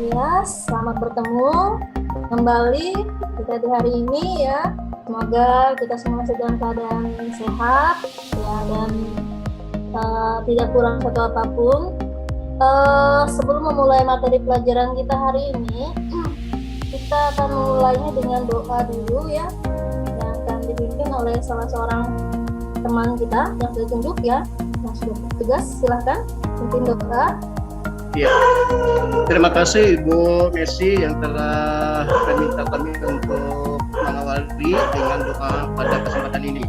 Ya, selamat bertemu kembali kita di hari ini ya. Semoga kita semua sedang keadaan sehat ya dan tidak kurang satu apapun. Sebelum memulai materi pelajaran kita hari ini, kita akan memulainya dengan doa dulu ya, yang akan dipimpin oleh salah seorang teman kita yang sudah tunjuk ya, yang sudah bertugas. Silahkan pimpin doa. Ya, terima kasih Ibu Messi yang telah meminta kami untuk mengawali dengan doa pada kesempatan ini.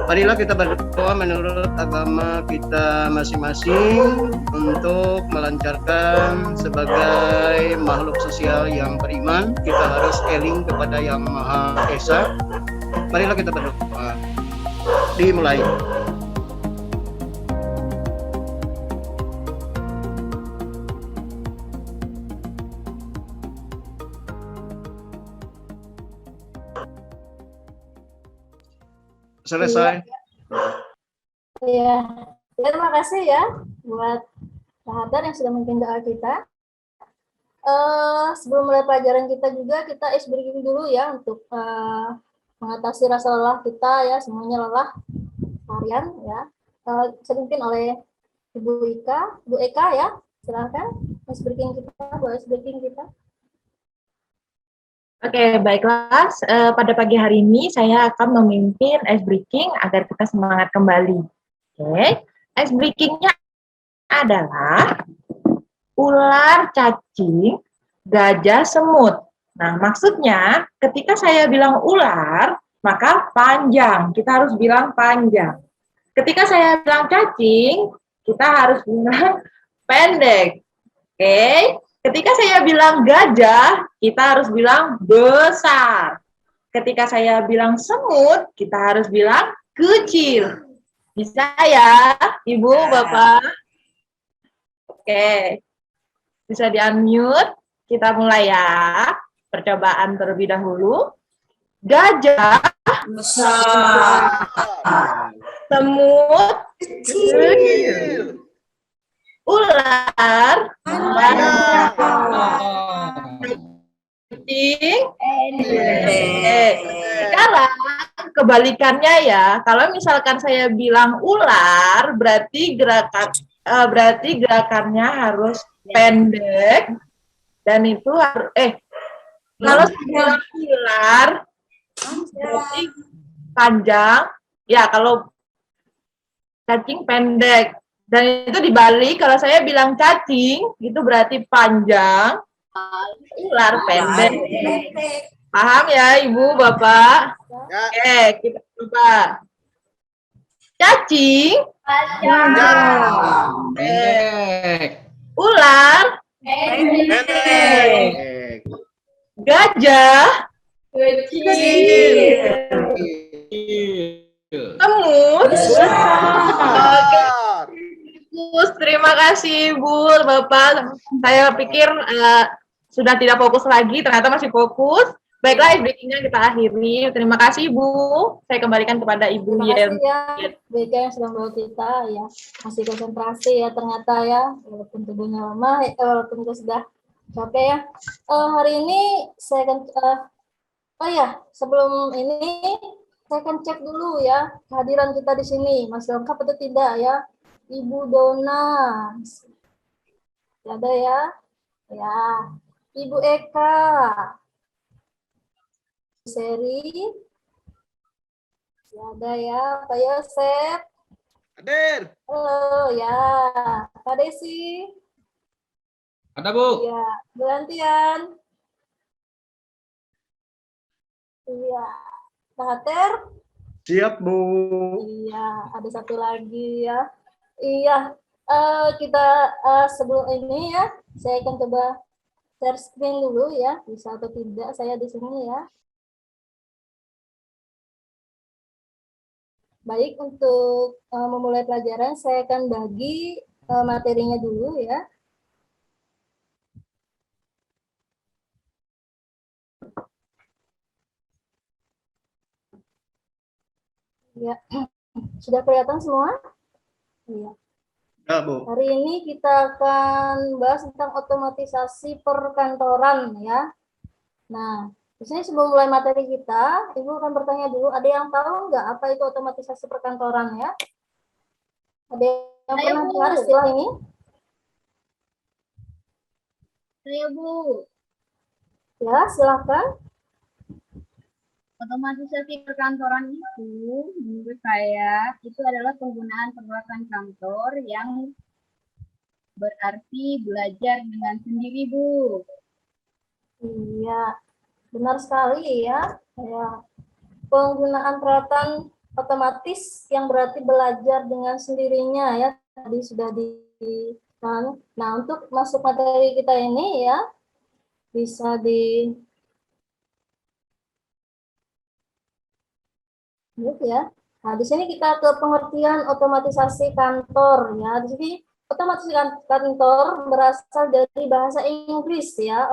Marilah kita berdoa menurut agama kita masing-masing untuk melancarkan sebagai makhluk sosial yang beriman. Kita harus eling kepada Yang Maha Esa. Marilah kita berdoa. Dimulai. Selesai. Ya, terima kasih ya buat sahabat yang sudah memimpin doa kita. Sebelum mulai pelajaran kita juga, kita ice breaking dulu ya untuk mengatasi rasa lelah kita ya, semuanya lelah harian ya. Dipimpin oleh Ibu Eka ya. Silakan ice breaking kita. Oke, baiklah. Pada pagi hari ini saya akan memimpin ice breaking agar kita semangat kembali. Oke, ice breakingnya adalah ular, cacing, gajah, semut. Nah, maksudnya ketika saya bilang ular, maka panjang. Kita harus bilang panjang. Ketika saya bilang cacing, kita harus bilang pendek. Oke. Ketika saya bilang gajah, kita harus bilang besar. Ketika saya bilang semut, kita harus bilang kecil. Bisa ya, Ibu, Bapak? Oke. Bisa di-unmute. Kita mulai ya. Percobaan terlebih dahulu. Gajah besar. Semut kecil. Ular banyak. Kucing sekarang kebalikannya ya. Kalau misalkan saya bilang ular, berarti gerakannya harus pendek dan itu harus kalau saya bilang ular berarti panjang. Ya, kalau cacing pendek. Dan itu dibalik, kalau saya bilang cacing, itu berarti panjang, ular pendek. Paham ya, Ibu, Bapak? Ya. Oke, kita coba. Cacing, panjang. Pendek. Ular, pendek. Gajah, kecil. Semut, besar. Terima kasih Bu, Bapak. Saya pikir sudah tidak fokus lagi, ternyata masih fokus. Baiklah, breakingnya kita akhiri. Terima kasih Bu. Saya kembalikan kepada Ibu Yen. Terima kasih ya, Beka yang sudah membawa kita ya. Masih konsentrasi ya ternyata ya, walaupun tubuhnya lemah, walaupun kita sudah capek ya. Hari ini saya akan, sebelum ini saya akan cek dulu ya kehadiran kita di sini masih lengkap atau tidak ya. Ibu Dona, ada ya? Ya, Ibu Eka, Seri, ada ya, Pak Yosef. Hadir. Halo ya, Pak Desi. Ada Bu. Ya, gantian. Iya, Pak Hater. Siap Bu. Iya, ada satu lagi ya. Iya, kita sebelum ini ya, saya akan coba share screen dulu ya, bisa atau tidak saya di sini ya. Baik, untuk memulai pelajaran, saya akan bagi materinya dulu ya. Ya, sudah kelihatan semua? Iya. Ya, Bu. Hari ini kita akan bahas tentang otomatisasi perkantoran ya. Nah, di sini sebelum mulai materi kita, Ibu akan bertanya dulu, ada yang tahu nggak apa itu otomatisasi perkantoran ya? Ada yang pernah dengar istilah ini? Saya Bu, Ya, silakan. otomatisasi perkantoran itu menurut saya itu adalah penggunaan peralatan kantor yang berarti belajar dengan sendiri Bu. Iya, benar sekali ya. Ya, penggunaan peralatan otomatis yang berarti belajar dengan sendirinya ya. Tadi sudah di. Nah, untuk masuk materi kita ini ya, bisa di gitu ya. Nah, di sini kita ke pengertian otomatisasi kantor ya. Di sini otomatisasi kantor berasal dari bahasa Inggris ya,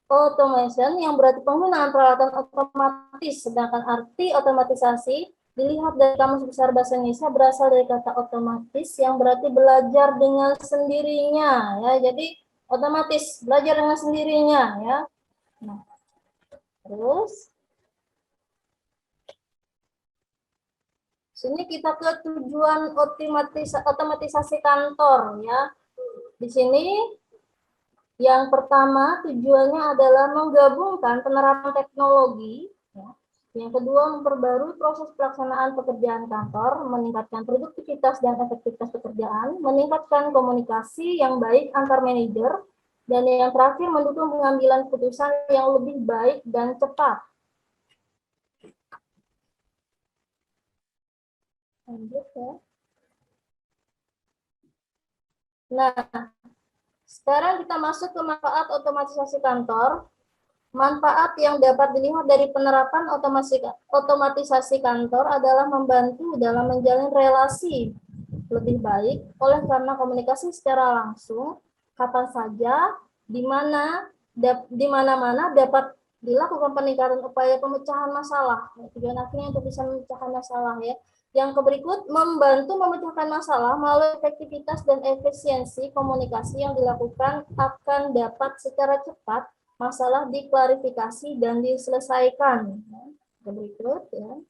automation yang berarti penggunaan peralatan otomatis, sedangkan arti otomatisasi dilihat dari Kamus Besar Bahasa Indonesia berasal dari kata otomatis yang berarti belajar dengan sendirinya ya. Jadi otomatis belajar dengan sendirinya ya. Nah, terus sini kita ke tujuan otomatisasi kantor ya. Di sini yang pertama tujuannya adalah menggabungkan penerapan teknologi. Ya. Yang kedua memperbarui proses pelaksanaan pekerjaan kantor, meningkatkan produktivitas dan efektivitas pekerjaan, meningkatkan komunikasi yang baik antar manajer, dan yang terakhir mendukung pengambilan keputusan yang lebih baik dan cepat. Lanjut ya. Nah, sekarang kita masuk ke manfaat otomatisasi kantor. Manfaat yang dapat dilihat dari penerapan otomatisasi kantor adalah membantu dalam menjalin relasi lebih baik oleh karena komunikasi secara langsung, kapan saja, di mana-mana dapat dilakukan peningkatan upaya pemecahan masalah. Tujuan akhirnya untuk bisa memecahkan masalah ya. Yang berikut membantu memecahkan masalah melalui efektivitas dan efisiensi komunikasi yang dilakukan akan dapat secara cepat masalah diklarifikasi dan diselesaikan. Berikut ya.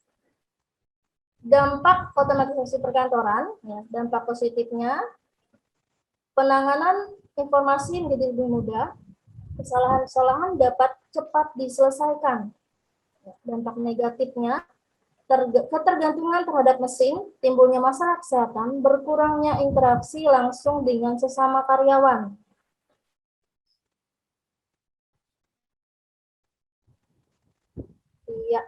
Dampak otomatisasi perkantoran, ya, dampak positifnya, penanganan informasi menjadi lebih mudah, kesalahan-kesalahan dapat cepat diselesaikan. Dampak negatifnya, ketergantungan terhadap mesin, timbulnya masalah kesehatan, berkurangnya interaksi langsung dengan sesama karyawan. Iya.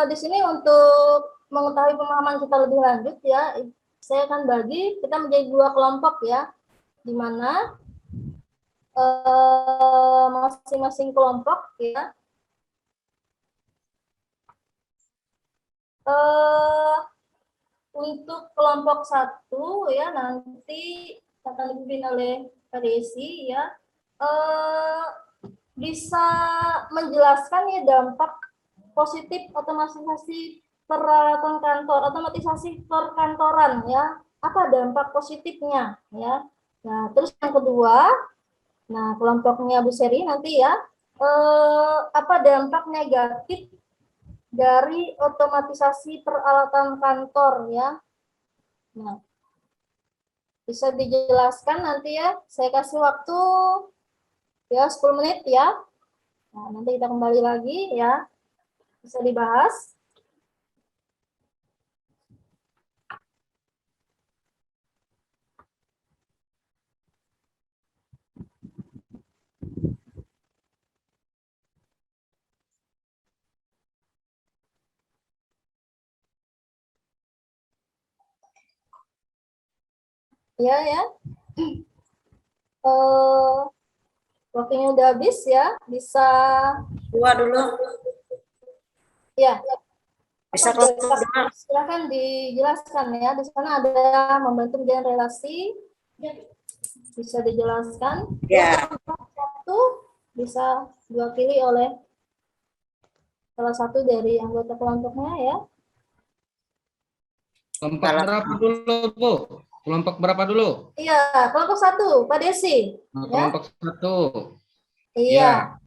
Di sini untuk mengetahui pemahaman kita lebih lanjut ya, saya akan bagi kita menjadi dua kelompok ya, di mana masing-masing kelompok ya untuk kelompok satu ya nanti akan dipimpin oleh Kak Desi ya, bisa menjelaskan ya dampak positif otomatisasi peralatan kantor, otomatisasi perkantoran ya. Apa dampak positifnya ya? Nah, terus yang kedua, nah kelompoknya Bu Seri nanti ya, apa dampak negatif dari otomatisasi peralatan kantor ya? Nah, bisa dijelaskan nanti ya. Saya kasih waktu ya 10 menit ya. Nah, nanti kita kembali lagi ya. Bisa dibahas. Ya ya. Waktunya udah habis ya. Bisa Dua dulu. ya. Bisa kelompok dulu. Silakan dijelaskan ya. Di sana ada membantu menjalin relasi. Bisa dijelaskan. Ya. Satu bisa diwakili oleh salah satu dari anggota kelompoknya ya. Kelompok berapa dulu, Bu? kelompok berapa dulu? Iya, kelompok 1, Pak Desi. Nah, Ya. kelompok 1. Iya.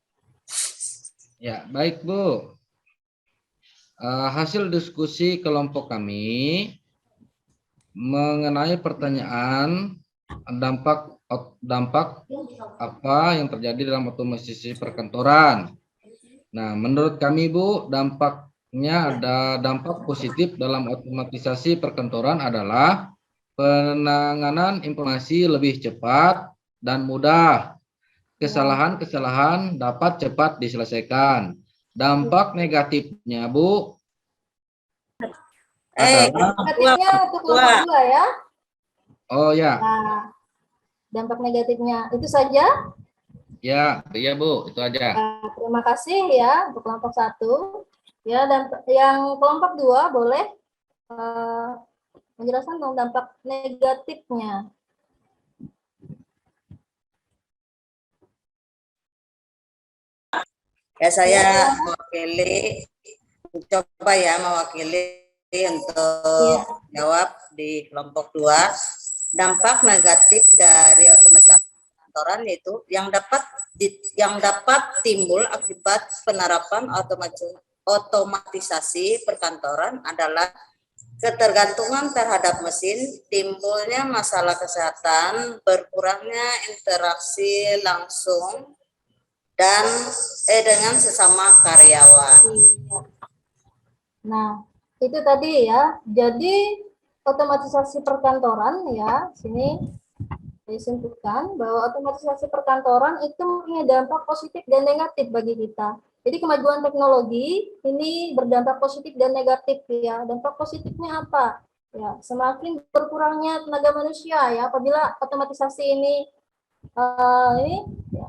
Ya, baik Bu. Hasil diskusi kelompok kami mengenai pertanyaan dampak apa yang terjadi dalam otomatisasi perkantoran. Nah, menurut kami Bu, dampaknya ada dampak positif dalam otomatisasi perkantoran adalah penanganan informasi lebih cepat dan mudah. Kesalahan-kesalahan dapat cepat diselesaikan. Dampak negatifnya Bu adalah Negatifnya untuk kelompok 2 ya. oh ya, Nah, dampak negatifnya itu saja. ya, iya Bu, itu aja. Terima kasih ya untuk kelompok 1. Ya, dan yang kelompok 2 boleh menjelaskan tentang dampak negatifnya. Ya, saya mewakili untuk jawab di kelompok 2. Dampak negatif dari otomatisasi perkantoran yaitu yang dapat timbul akibat penerapan otomatisasi perkantoran adalah ketergantungan terhadap mesin, timbulnya masalah kesehatan, berkurangnya interaksi langsung dan dengan sesama karyawan. Nah, itu tadi ya. Jadi otomatisasi perkantoran ya, sini disimpulkan bahwa otomatisasi perkantoran itu punya dampak positif dan negatif bagi kita. Jadi kemajuan teknologi ini berdampak positif dan negatif ya. Dampak positifnya apa? Ya, semakin berkurangnya tenaga manusia ya apabila otomatisasi ini ya,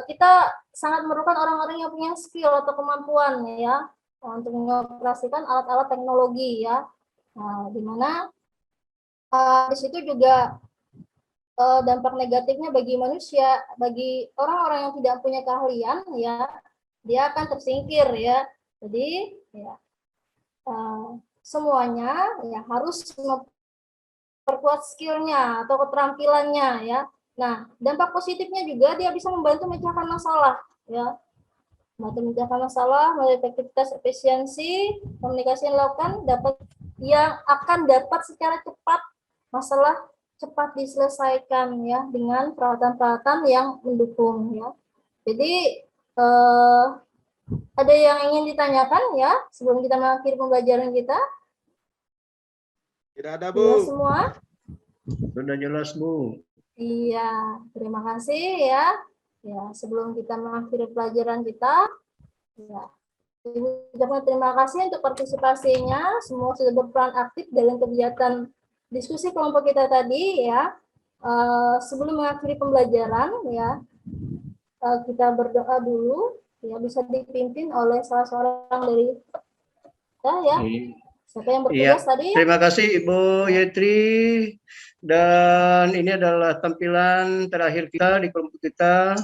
kita sangat memerlukan orang-orang yang punya skill atau kemampuan ya untuk mengoperasikan alat-alat teknologi ya. Nah, di mana di situ juga dampak negatifnya bagi manusia, bagi orang-orang yang tidak punya keahlian ya, dia akan tersingkir ya. Jadi ya semuanya ya harus memperkuat skillnya atau keterampilannya ya. Nah, dampak positifnya juga dia bisa membantu memecahkan masalah ya. Memecahkan masalah melalui efektivitas, efisiensi, komunikasi yang dilakukan yang akan dapat secara cepat masalah cepat diselesaikan ya dengan peralatan-peralatan yang mendukung ya. Jadi ada yang ingin ditanyakan ya sebelum kita mengakhiri pembelajaran kita? Tidak ada Bu. Ya, semua? Sudah jelas Bu. Iya, terima kasih ya. Ya, sebelum kita mengakhiri pelajaran kita, ya, ucapkan terima kasih untuk partisipasinya. Semua sudah berperan aktif dalam kegiatan diskusi kelompok kita tadi ya. Sebelum mengakhiri pembelajaran ya, kita berdoa dulu. Ya, bisa dipimpin oleh salah seorang dari kita ya. Siapa yang bertugas tadi? Terima kasih Ibu Yetri. Dan ini adalah tampilan terakhir kita di kelompok kita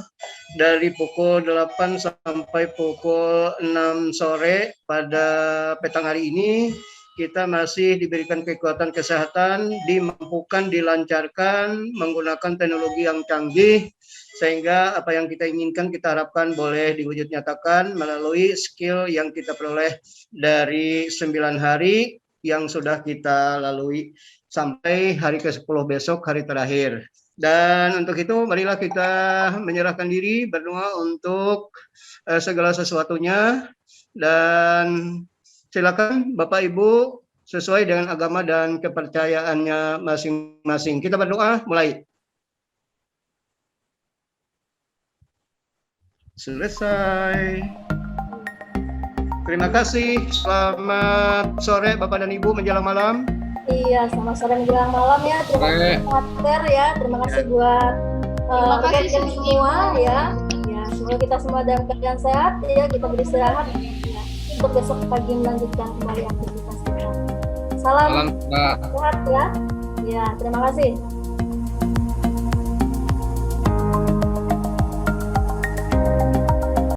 dari pukul 8 sampai pukul 6 sore pada petang hari ini. Kita masih diberikan kekuatan kesehatan, dimampukan dilancarkan menggunakan teknologi yang canggih, sehingga apa yang kita inginkan kita harapkan boleh diwujud nyatakan melalui skill yang kita peroleh dari 9 hari yang sudah kita lalui sampai hari ke-10 besok, hari terakhir. Dan untuk itu marilah kita menyerahkan diri, berdoa untuk segala sesuatunya, dan silakan Bapak Ibu sesuai dengan agama dan kepercayaannya masing-masing. Kita berdoa, mulai. Selesai. Terima kasih. Selamat sore Bapak dan Ibu menjelang malam. Iya, selamat sore menjelang malam ya. Terima kasih Mater ya. Terima kasih buat rekan semua ya. Ya, semoga kita semua dalam keadaan sehat ya. Kita beristirahat ya. Untuk besok pagi melanjutkan kembali aktivitas kita. Salam sehat ya. Ya, terima kasih.